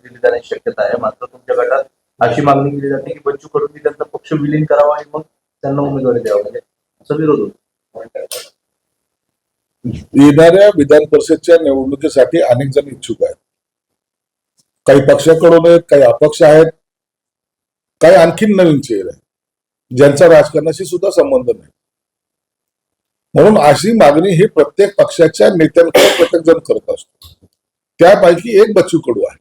दिली जाण्याची शक्यता आहे. मात्र तुमच्या गटात अशी मागणी केली जाते की बच्चू कडूंनी त्यांचा पक्ष विलीन करावा आणि मग त्यांना उमेदवारी द्यावा, म्हणजे असा विरोध होतो. येणाऱ्या विधान परिषदच्या निवडणुकीसाठी अनेक जण इच्छुक आहेत. काही पक्षाकडून आहेत, काही अपक्ष आहेत, काही आणखीन नवीन चेहरे आहेत ज्यांचा राजकारणाशी सुद्धा संबंध नाही. म्हणून अशी मागणी ही प्रत्येक पक्षाच्या नेत्यांकडे प्रत्येक जण करत असतो. त्यापैकी एक बच्चू कडू आहे.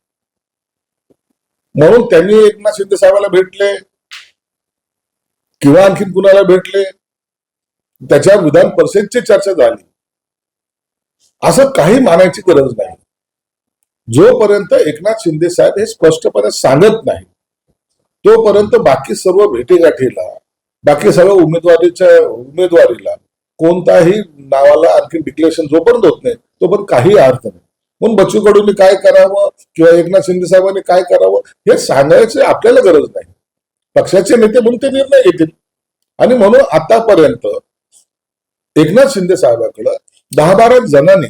म्हणून त्यांनी एकनाथ शिंदे साहेबांना भेटले किंवा आणखीन कुणाला भेटले, त्याच्या विधान परिषदची चर्चा झाली, असं काही मानायची गरज नाही. जोपर्यंत एकनाथ शिंदे साहेब हे स्पष्टपणे सांगत नाही तोपर्यंत बाकी सर्व भेटीगाठीला, बाकी सर्व उमेदवारीला कोणताही नावाला आणखी डिक्लेरेशन जोपर्यंत होत नाही तोपर्यंत काही अर्थ नाही. म्हणून बच्चू कडूंनी काय करावं किंवा एकनाथ शिंदे साहेबांनी काय करावं हे सांगायची आपल्याला गरज नाही. पक्षाचे नेते म्हणून ते निर्णय घेतील. आणि म्हणून आतापर्यंत एकनाथ शिंदे साहेबांकडे 10-12 जणांनी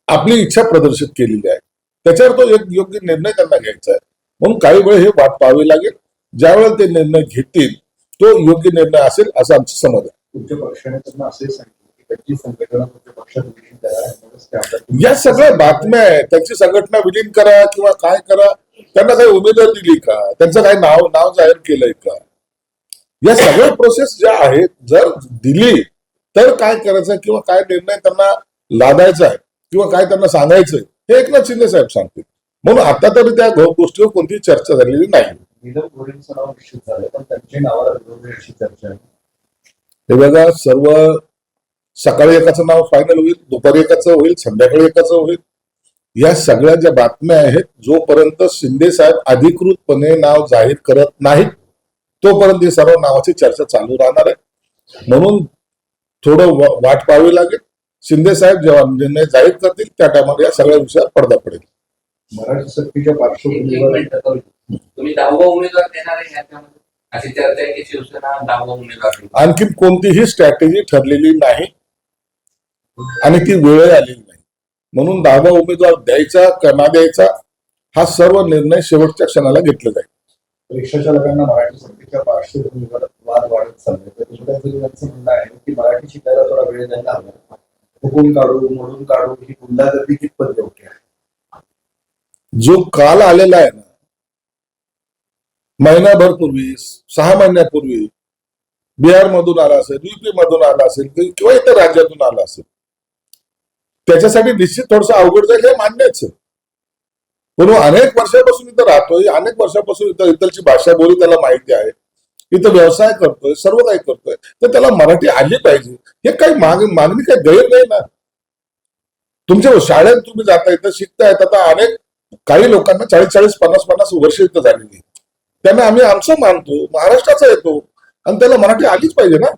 आपली इच्छा प्रदर्शित केलेली आहे. त्याच्यावर तो एक योग्य निर्णय त्यांना घ्यायचा आहे. म्हणून काही वेळ हे वाट पाहावी लागेल. ज्यावेळेला ते निर्णय घेतील तो योग्य निर्णय असेल असं आमचं समज आहे. तुमच्या पक्षाने त्यांना असे सांगितले की त्यांची संघटना तुमच्या पक्षात विलीन करा. या सगळ्या बातम्या आहेत. त्यांची संघटना विलीन करा किंवा काय करा, त्यांना काही उमेदवार दिली का, त्यांचं काही नाव जाहीर केलंय का, या सगळ्या प्रोसेस ज्या आहेत जर दिली तर काय करायचं किंवा काय निर्णय त्यांना लादायचा आहे किंवा काय त्यांना सांगायचंय हे एकनाथ शिंदे साहेब सांगतील. म्हणून आता तरी त्या गोष्टीवर कोणतीही चर्चा झालेली नाही. नीलम गोऱ्हेंचं नाव निश्चित झालं पण त्यांच्या नावाला विरोध अशी चर्चा आहे. हे बघा, सर्व सकाळी एकाचं नाव फायनल होईल, दुपारी एकाचं होईल, संध्याकाळी एकाचं होईल. या सगळ्या ज्या बातम्या आहेत जोपर्यंत शिंदे साहेब अधिकृतपणे नाव जाहीर करत नाहीत तोपर्यंत ही सर्व नावाची चर्चा चालू राहणार आहे. म्हणून थोडं वाट पाहावी लागेल. शिंदे साहेब जेव्हा निर्णय जाहीर करतील त्या टायमाला या सगळ्या विषयावर पडदा पडेल. मराठी सक्तीच्या पार्श्वभूमीवर तुम्ही 10वा उमेदवार देणार आहे याच्यामध्ये अशी चर्चा आहे की शिवसेना 10वा उमेदवार. आणखीन कोणतीही स्ट्रॅटेजी ठरलेली नाही आणि ती वेळ आलेली नाही. म्हणून 10वा उमेदवार द्यायचा का ना द्यायचा हा सर्व निर्णय शेवटच्या क्षणाला घेतला जाईल. रिक्षाच्या लोकांना मराठी सक्तीच्या पार्श्वभूमीवर वाद वाढत चालले तर त्यांचं म्हणणं आहे की मराठी शिकायला थोडा वेळ द्यायला हवा. हुकूम काढू मोडून काढू ही गुंडागर्दी कितपत योग्य आहे. जो काल आलेला आहे ना, महिनाभर पूर्वी 6 महिन्यापूर्वी बिहार मधून आला असेल, युपी मधून आला असेल किंवा इतर राज्यातून आला असेल, त्याच्यासाठी निश्चित थोडस अवघड जाईल हे मान्यच आहे. पण अनेक वर्षापासून इथं राहतोय, अनेक वर्षापासून इथलची भाषा बोली त्याला माहिती आहे, इथं व्यवसाय करतोय, सर्व काही करतोय, तर त्याला मराठी आली पाहिजे. हे काही मागणी काही गैर नाही ना. तुमच्या शाळेत तुम्ही जाता, इथं शिकतायत. आता अनेक काही लोकांना 40-40, 50-50 वर्ष इथं झालेली, त्यांना आम्ही आमचं मानतो, महाराष्ट्राचा येतो आणि त्याला मराठी आलीच पाहिजे ना.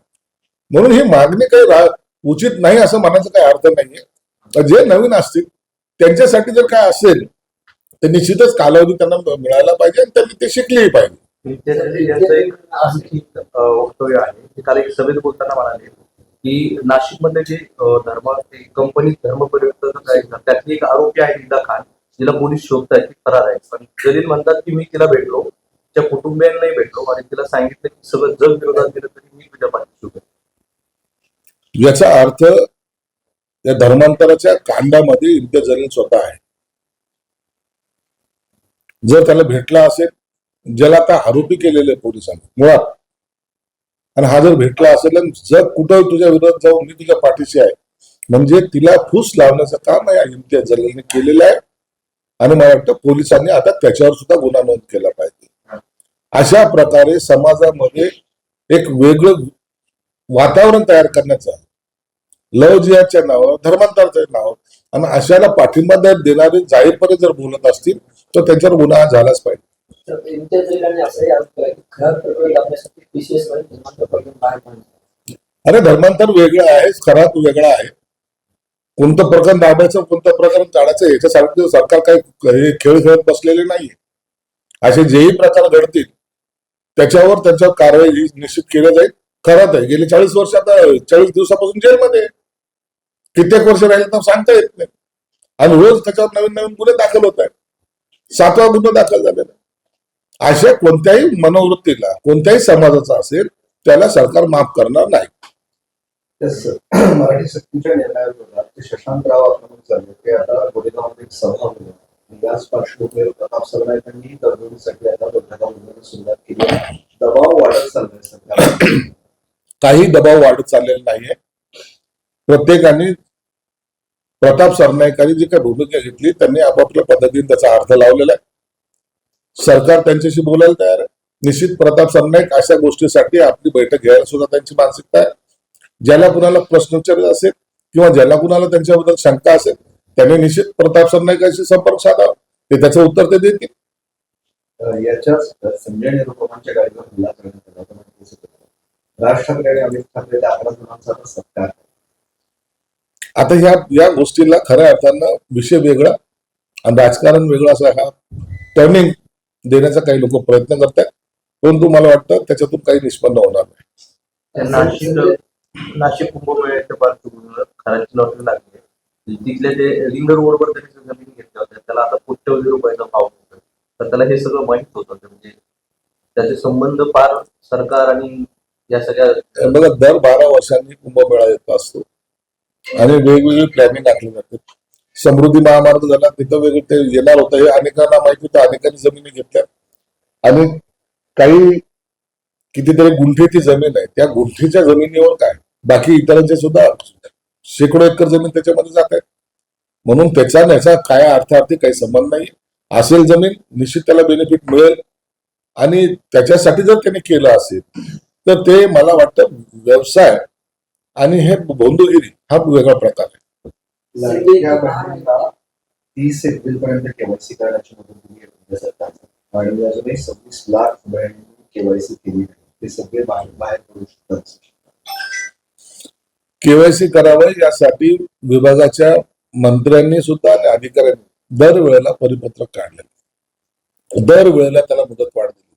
म्हणून ही मागणी काही उचित नाही असं म्हणायचं काही अर्थ नाहीये. जे नवीन असतील त्यांच्यासाठी जर काय असेल तर निश्चितच कालावधी त्यांना मिळायला पाहिजे आणि त्यांनी ते शिकलेही पाहिजे. आणखी वक्तव्य आहे की काल एक सभेत बोलताना म्हणाले की नाशिकमध्ये जे कंपनी धर्म परिवर्तन आहे त्यातली एक आरोपी आहे नीला खान, जिला पोलीस शोधतायत, ती फरार आहे. पण जलील म्हणतात की मी तिला भेटलो, तिच्या कुटुंबियांनाही भेटलो आणि तिला सांगितलं की सगळं जग विरोधात गेलं तरी मी तुझ्या पाठीशी उभे. याचा अर्थ या धर्मांतराच्या कांडामध्ये इम्तियाज जलील स्वतः आहे. जर त्याला भेटला असेल, ज्याला आता आरोपी केलेले पोलिसांनी मुळात, आणि हा जर भेटला असेल, जग कुठं तुझ्या विरोधात जाऊन मी तुझ्या पाठीशी आहे, म्हणजे तिला फूस लावण्याचं काम या इम्तियाज जलीलने केलेलं आहे. आणि मला वाटतं पोलिसांनी आता त्याच्यावर सुद्धा गुन्हा नोंद केला पाहिजे. अशा प्रकारे समाजामध्ये एक वेगळं वातावरण तयार करण्याचं, लव जिहादच्या नावावर, धर्मांतराच्या नावावर आणि अशाला पाठिंबा देणारे जाहीरपणे जर बोलत असतील तर त्यांच्यावर गुन्हा झालाच पाहिजे. अरे धर्मांतर वेगळं आहे, खरा वेगळा आहे. कोणतं प्रकरण दाबायचं, कोणतं प्रकरण काढायचं याच्यासाठी सरकार काही खेळ खेळत बसलेले नाहीये. असे जेही प्रकार घडतील त्याच्यावर त्यांच्यावर कारवाई निश्चित केली जाईल. खरंच आहे गेली 40 वर्ष, आता 40 दिवसापासून जेलमध्ये, कित्येक वर्ष राहिले तर सांगता येत नाही. आणि रोज त्याच्यावर नवीन नवीन गुन्हे दाखल होत आहेत. 7वा गुन्हा दाखल झालेला. अशा कोणत्याही मनोवृत्तीला कोणत्याही समाजाचा असेल त्याला सरकार माफ करणार नाही. तस मराठी सक्तीच्या निर्णयाविरोधात ते शशांकराव आक्रमक झाले ते आता गोरेगावमध्ये एक सभा होती. याच पार्श्वभूमीवर प्रताप सरनाईकांनी तरतुदीसाठी आता बंधका उभारण्यास सुरुवात केली आहे. दबाव वाढत चाललाय सरकार. काही दबाव वाढत चाललेला नाहीये. प्रत्येकाने प्रताप सरनाईकांनी जी काही भूमिका घेतली त्यांनी आपापल्या पद्धतीने त्याचा अर्थ लावलेला आहे. सरकार त्यांच्याशी बोलायला तयार आहे. निश्चित प्रताप सरनाईक अशा गोष्टीसाठी आपली बैठक घ्यायला सुद्धा त्यांची मानसिकता आहे. ज्याला कुणाला प्रश्न विचारायचा असेल किंवा ज्याला कुणाला त्यांच्याबद्दल शंका असेल त्यांनी निश्चित प्रताप सरनाईकांशी संपर्क साधावा. ते त्याचं उत्तर ते देतील. याच्याच संजय निरुपमांच्या गाडीवर हल्ला करण्यात आला होता. राज ठाकरे आणि अमित ठाकरे त्या 11 जणांचा आता सत्कार. आता या गोष्टीला खऱ्या अर्थानं विषय वेगळा आणि राजकारण वेगळं असा हा टर्निंग देण्याचा काही लोक प्रयत्न करतात. परंतु मला वाटतं त्याच्यातून काही निष्पन्न होणार नाही. नाशिक कुंभमेळ्याच्या पार्श्वभूमीवर खराची लॉटरी लागली. तिथले ते रिंग रोडवर त्यांनी जमीन घेतल्या होत्या त्याला आता कोट्यवधी रुपयाचा भाव होतो. तर त्याला हे सगळं माहित होतं. म्हणजे त्याचे संबंध फार सरकार आणि या सगळ्या बघा दर 12 वर्षांनी कुंभमेळा येत असतो आणि वेगवेगळी प्लॅनिंग आखली जाते. समृद्धी महामार्ग झाला तिथं वेगळं ते येणार होतं हे अनेकांना माहिती होतं. अनेकांनी जमिनी घेतल्या आणि काही कितीतरी गुंठेची जमीन आहे त्या गुंठेच्या जमिनीवर काय बाकी इतरांचे सुद्धा शेकडो एकर जमीन त्याच्यामध्ये जात आहे. म्हणून त्याचा काय अर्थार्थी काही संबंध नाही. असेल जमीन निश्चित त्याला बेनिफिट मिळेल आणि त्याच्यासाठी जर त्याने केलं असेल तर ते मला वाटतं व्यवसाय आणि हे भोंदूगिरी हा वेगळा प्रकार आहे. लाडक्या बहिणीला 30 एप्रिल पर्यंत केवायसी करण्याची मुदत दिली आहे सरकारने आणि अजूनही 26 लाख बहिणींनी केवायसी केली नाही. ते सगळे बाहेर करू शकतात. केवायसी करावं यासाठी विभागाच्या मंत्र्यांनी सुद्धा आणि अधिकाऱ्यांनी दरवेळेला परिपत्रक काढले. दरवेळेला त्याला मुदतवाढ दिली.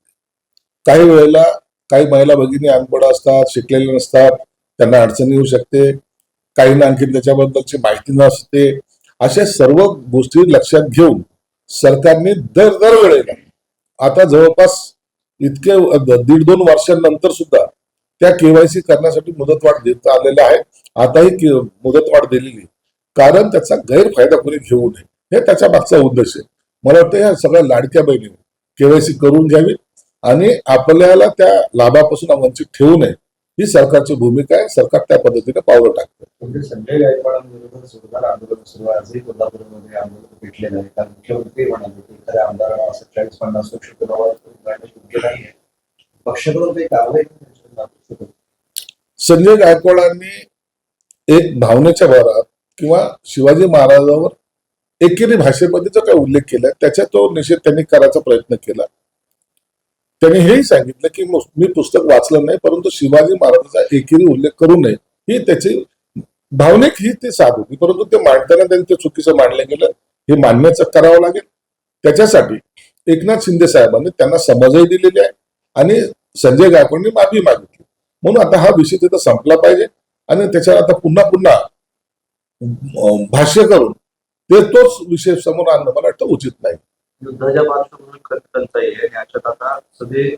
काही वेळेला काही महिला भगिनी अनपढ असतात, शिकलेल्या नसतात, त्यांना अडचणी येऊ शकते. काहींना आणखी त्याच्याबद्दलची माहिती नसते. अशा सर्व गोष्टी लक्षात घेऊन सरकारने दरवेळेला आता जवळपास इतके 1.5-2 वर्षांनंतर सुद्धा त्या केवायसी करण्यासाठी मुदतवाढ देत आलेल्या आहे. आताही मुदतवाढ दिलेली कारण त्याचा गैरफायदा कोणी घेऊ नये हे त्याच्या मागचा उद्देश आहे. मला वाटतं या सगळ्या लाडक्या बहिणीने केवायसी करून घ्यावी आणि आपल्याला त्या लाभापासून वंचित ठेवू नये ही सरकारची भूमिका आहे. सरकार त्या पद्धतीने पावलं टाकतं. म्हणजे संजय गायकवाडांविरोधात जोरदार आंदोलन सुरू आहे. आजही कोल्हापूरमध्ये आंदोलन पेटलेलं आहे. कारण मुख्यमंत्री म्हणाले की एखाद्या आमदारांना असं 40-50 लक्ष योग्य नाही आहे. पक्षाकडून काही कारवाई संजय गायकवाडांनी एक भावनेच्या भरात किंवा शिवाजी महाराजांवर एकेरी भाषेमध्ये जो काही उल्लेख केला त्याचा तो निषेध त्यांनी करायचा प्रयत्न केला. त्यांनी हेही सांगितलं की मी पुस्तक वाचलं नाही परंतु शिवाजी महाराजांचा एकेरी उल्लेख करू नये ही त्याची भावनिक ही ती साध होती. परंतु ते मांडताना त्यांनी ते चुकीचं मांडलं गेलं हे मान्यच करावं लागेल. त्याच्यासाठी एकनाथ शिंदे साहेबांनी त्यांना समजही दिलेली आहे आणि संजय गायकवाडांनी माफी मागितली. म्हणून आता हा विषय तिथं संपला पाहिजे आणि त्याच्यावर आता पुन्हा भाष्य करून तोच विषय समोर आणणं मला वाटतं उचित नाही. युद्धाच्या पार्श्वभूमीवर खत टंचाई आहे आणि अशात आता सगळे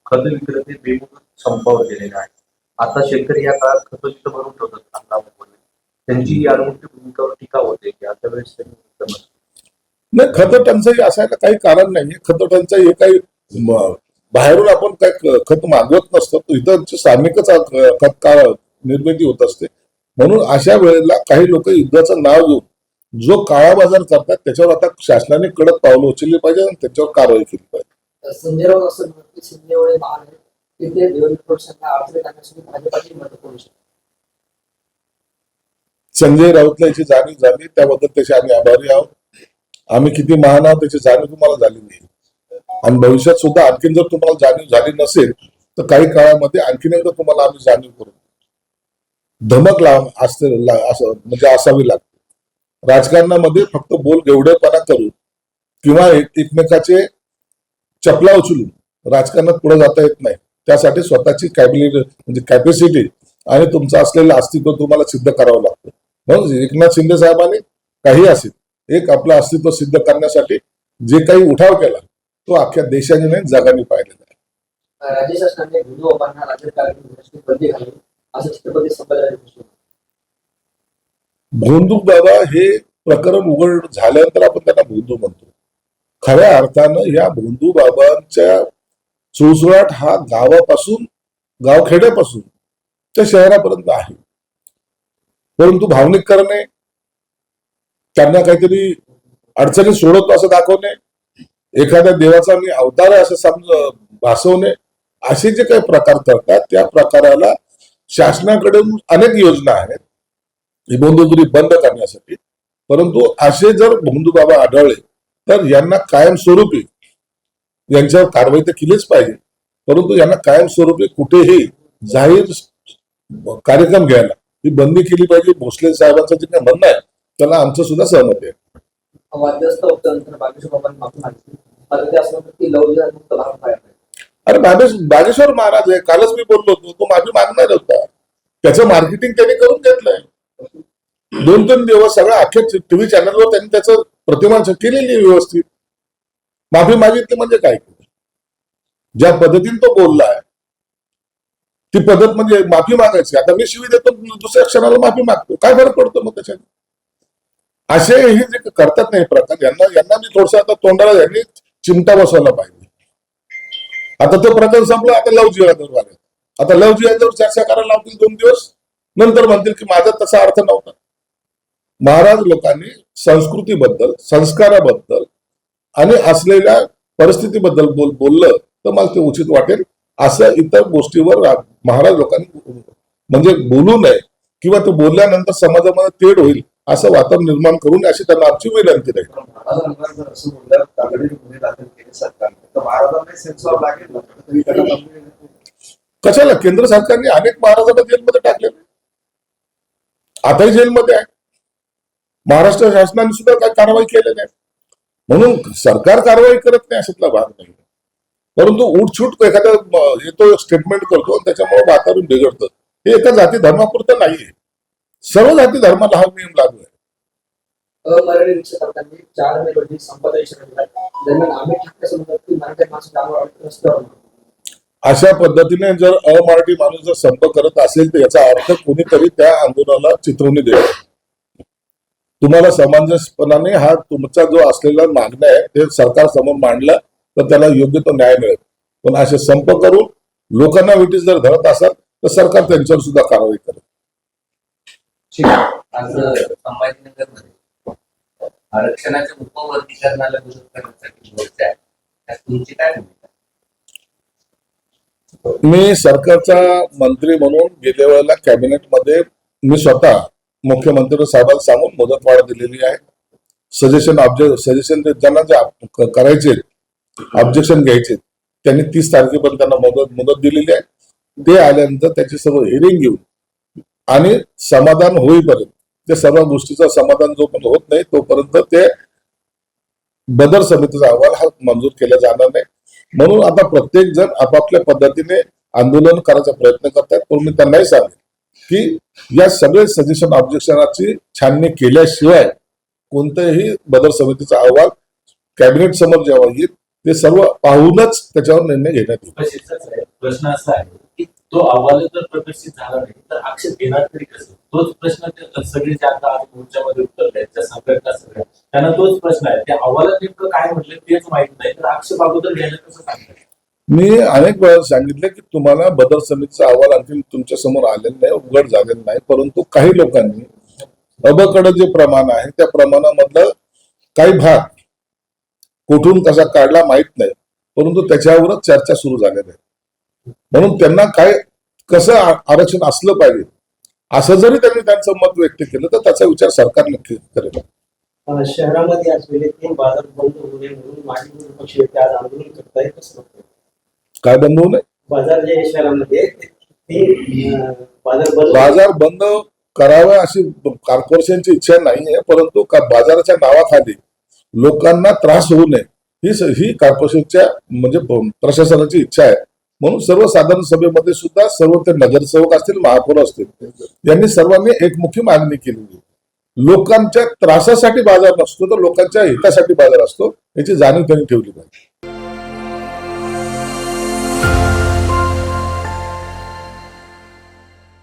खत विक्रेते बेमुदत संपावर गेलेले आहेत. आता शेतकरी या काळात खत जिथं भरून ठेवतात अंगणामध्ये त्यांची अनुमती भूमिकावर टीका होते की अशा वेळेस त्यांनी नाही खत टंचाई असायला काही कारण नाही. खत टंचाई हे काही बाहेरून आपण काय खत मागवत नसतं इथं स्थानिकच खत निर्मिती होत असते. म्हणून अशा वेळेला काही लोक युद्धाचं नाव घेऊन जो काळा बाजार करतात त्याच्यावर आता शासनाने कडक पावलं उचलली पाहिजे आणि त्याच्यावर कारवाई केली पाहिजे. संजय राऊत असं म्हणतात की शिंदेमुळे महान आहे तिथे देवेंद्र फडणवीसांना अडचणी टाकण्यासाठी भाजपाची मदत करू शकते. संजय राऊतला याची जाणीव झाली त्याबद्दल त्याचे आम्ही आभारी आहोत. आम्ही किती महान आहोत त्याची जाणीव तुम्हाला झाली नाही आणि भविष्यात सुद्धा आणखीन जर तुम्हाला जाणीव झाली नसेल तर काही काळामध्ये आणखीन एकदा तुम्हाला आम्ही जाणीव करू. धमक असते असं म्हणजे असावी लागते. राजकारणामध्ये फक्त बोल गेवढेपणा करून किंवा एकमेकाचे चपला उचलून राजकारणात पुढे जाता येत नाही. त्यासाठी स्वतःची म्हणजे कॅपॅसिटी आणि तुमचं असलेलं अस्तित्व तुम्हाला सिद्ध करावं लागतं. म्हणून एकनाथ शिंदे साहेबांनी काही असेल एक आपलं अस्तित्व सिद्ध करण्यासाठी जे काही उठाव केला तो अख्ख्या देशाने नाही जगाने पाहिलेला आहे. राज्य शासनाने भोंदू बाबांना राज्यात कार्यक्रम घेण्याची बंदी घालली असं छत्रपती संभाजीराजे भोसले. भोंदू बाबा हे प्रकरण उघड झाल्यानंतर आपण त्यांना भोंदू म्हणतो. खऱ्या अर्थानं या भोंदू बाबांच्या सुळसुळाट हा गावापासून गावखेड्यापासून ते शहरापर्यंत आहे. परंतु भावनिक करणे, त्यांना काहीतरी अडचणी सोडवतो असं दाखवणे, एखाद्या देवाचा मी अवतार आहे असं भासवणे, असे जे काही प्रकार करतात त्या प्रकाराला शासनाकडून अनेक योजना आहेत ही भोंदूगिरी बंद करण्यासाठी. परंतु असे जर भोंदू बाबा आढळले तर यांना कायमस्वरूपी यांच्यावर कारवाई तर केलीच पाहिजे, परंतु यांना कायमस्वरूपी कुठेही जाहीर कार्यक्रम घ्यायला ही बंदी केली पाहिजे. भोसले साहेबांचं जे काही म्हणणं आहे त्याला आमचं सुद्धा सहमती आहे. वादग्रस्त होत्यानंतर बागेश्वर बाबांनी माफी मागितली, मात्र ते असं म्हणतात की लव जिहाद मुक्त भारत पाहिजे. अरे बागेश्वर महाराज आहे, कालच मी बोललो होतो, तो माफी मागणार होता. त्याचं मार्केटिंग त्यांनी करून घेतलंय. 2-3 दिवस सगळ्या अख्ख्या टीव्ही चॅनलवर त्यांनी त्याचं प्रतिमा केलेली आहे व्यवस्थित. माफी मागितली म्हणजे काय केलं? ज्या पद्धतीने तो बोललाय ती पद्धत म्हणजे माफी मागायची. आता मी शिवी देतो, दुसऱ्या क्षणाला माफी मागतो, काय फरक पडतो मग त्याच्यात? असे हे जे करतात नाही प्रकार, यांना मी थोडस आता तोंडाला यांनी चिमटा बसवला पाहिजे. आता तो प्रकार संपला, आता लव जिहादवर आले. आता लव जिहादवर चर्चा करायला लावतील 2 दिवस, नंतर म्हणतील की माझा तसा अर्थ नव्हता. महाराज लोकांनी संस्कृतीबद्दल, संस्काराबद्दल आणि असलेल्या परिस्थितीबद्दल बोललं तर मला ते उचित वाटेल. असं इतर गोष्टीवर महाराज लोकांनी म्हणजे बोलू नये किंवा ते बोलल्यानंतर समाजामध्ये तेढ होईल असं वातावरण निर्माण करून अशी त्यांना आमची विनंती राहील. महाराजांवर जर असं बोललं तातडीने गुन्हे दाखल केले सरकारने तर महाराजांना सेन्सॉर लागेल ना, तरी त्याला बंदी नाही. कशाला? केंद्र सरकारने अनेक महाराजांना जेलमध्ये टाकले, आताही जेलमध्ये आहे. महाराष्ट्र शासनाने सुद्धा काही कारवाई केली नाही. म्हणून सरकार कारवाई करत नाही अशातला भाग नाही. परंतु उठछूट एखादा येतो स्टेटमेंट करतो आणि त्याच्यामुळे वातावरण बिघडतं. हे एका जाती धर्मापुरतं नाहीये, सर्व जाती धर्माला हा नियम लागू आहे. मराठी रिक्षा चालकांनी 4 मे रोजी संपादन इशारा दिला. दरम्यान अमित ठाकरे सांगतात की मराठी माणसं कामावर रस्त्यावर. अशा पद्धतीने जर अमराठी माणूस जर संप करत असेल तर याचा अर्थ कोणीतरी त्या आंदोलनाला चिथवणी द्यावी. तुम्हाला समंजसपणाने हा तुमचा जो असलेला मागण्या आहे ते सरकार समोर मांडला तर त्याला योग्य तो न्याय मिळेल. पण असे संप करून लोकांना विटीस जर धरत असाल तर सरकार त्यांच्यावर सुद्धा कारवाई करेल. आज संभाजीनगरमध्ये आरक्षणाच्या उपवर्गीकरणाला विरोध करण्यासाठी मोर्चा आहे, त्यात तुमची काय भूमिका? मी सरकारचा मंत्री म्हणून गेल्या वेळेला कॅबिनेटमध्ये मी स्वतः मुख्यमंत्री साहेबांना सांगून मुदतवाढ दिलेली आहे. सजेशन ज्यांना जे करायचे ऑब्जेक्शन घ्यायचे त्यांनी 30 तारखेपर्यंत त्यांना मुदत दिलेली आहे. ते आल्यानंतर त्याची सर्व हिअरिंग घेऊन आणि समाधान होईपर्यंत ते सर्व गोष्टीचं समाधान जोपर्यंत होत नाही तोपर्यंत ते बदर समितीचा अहवाल हा मंजूर केला जाणार नाही. म्हणून आता प्रत्येक जण आपापल्या पद्धतीने आंदोलन करायचा प्रयत्न करतात. पण मी त्यांनाही सांगेन की या सगळे सजेशन ऑब्जेक्शनाची छाननी केल्याशिवाय कोणत्याही बदर समितीचा अहवाल कॅबिनेट समोर जेव्हा येईल ते सर्व पाहूनच त्याच्यावर निर्णय घेण्यात येईल. प्रश्न असा आहे की तो अहवाल जर प्रदर्शित झाला नाही तर आक्षेप घेणार तरी कसं? तोच प्रश्न ते सगळे जे आता आज मोर्चामध्ये उतरले त्या सगळ्या त्यांना तोच प्रश्न आहे. त्या अहवालात नेमकं काय म्हटलं तेच माहित नाही, तर आक्षेप अगोदर घ्यायला कसं सांगतात? मी अनेक वेळा सांगितले की तुम्हाला बदर समितीचा अहवाल आणखी तुमच्या समोर आलेला नाही, उघड झालेला नाही. परंतु काही लोकांनी अबकडं जे प्रमाण आहे त्या प्रमाणामधलं काही भाग कुठून कसा काढला माहित नाही, परंतु त्याच्यावरच चर्चा सुरू झालेली आहे. म्हणून त्यांना काय कसं आरक्षण असलं पाहिजे असं जरी त्यांनी त्यांचं मत व्यक्त केलं तर त्याचा विचार सरकार नक्की करेल. शहरामध्ये असलेले 3 बाजार बंद होऊ नये म्हणून माजी विपक्षी नेते आज आंदोलन करतायत. कसं वाटतं? काय बंद होऊ नये? बाजार जे शहरामध्ये 3 बाजार बंद करावा अशी कॉर्पोरेशनची इच्छा नाहीये, परंतु बाजाराच्या नावाखाली लोकांना त्रास होऊ नये ही कॉर्पोरेशनच्या म्हणजे प्रशासनाची इच्छा आहे. म्हणून सर्वसाधारण सभेमध्ये सुद्धा सर्व ते नगरसेवक असतील, महापौर असतील, यांनी सर्वांनी एकमुखी मागणी केली लोकांच्या त्रासासाठी बाजार नसतो तर लोकांच्या हितासाठी बाजार असतो याची जाणीव त्यांनी ठेवली पाहिजे.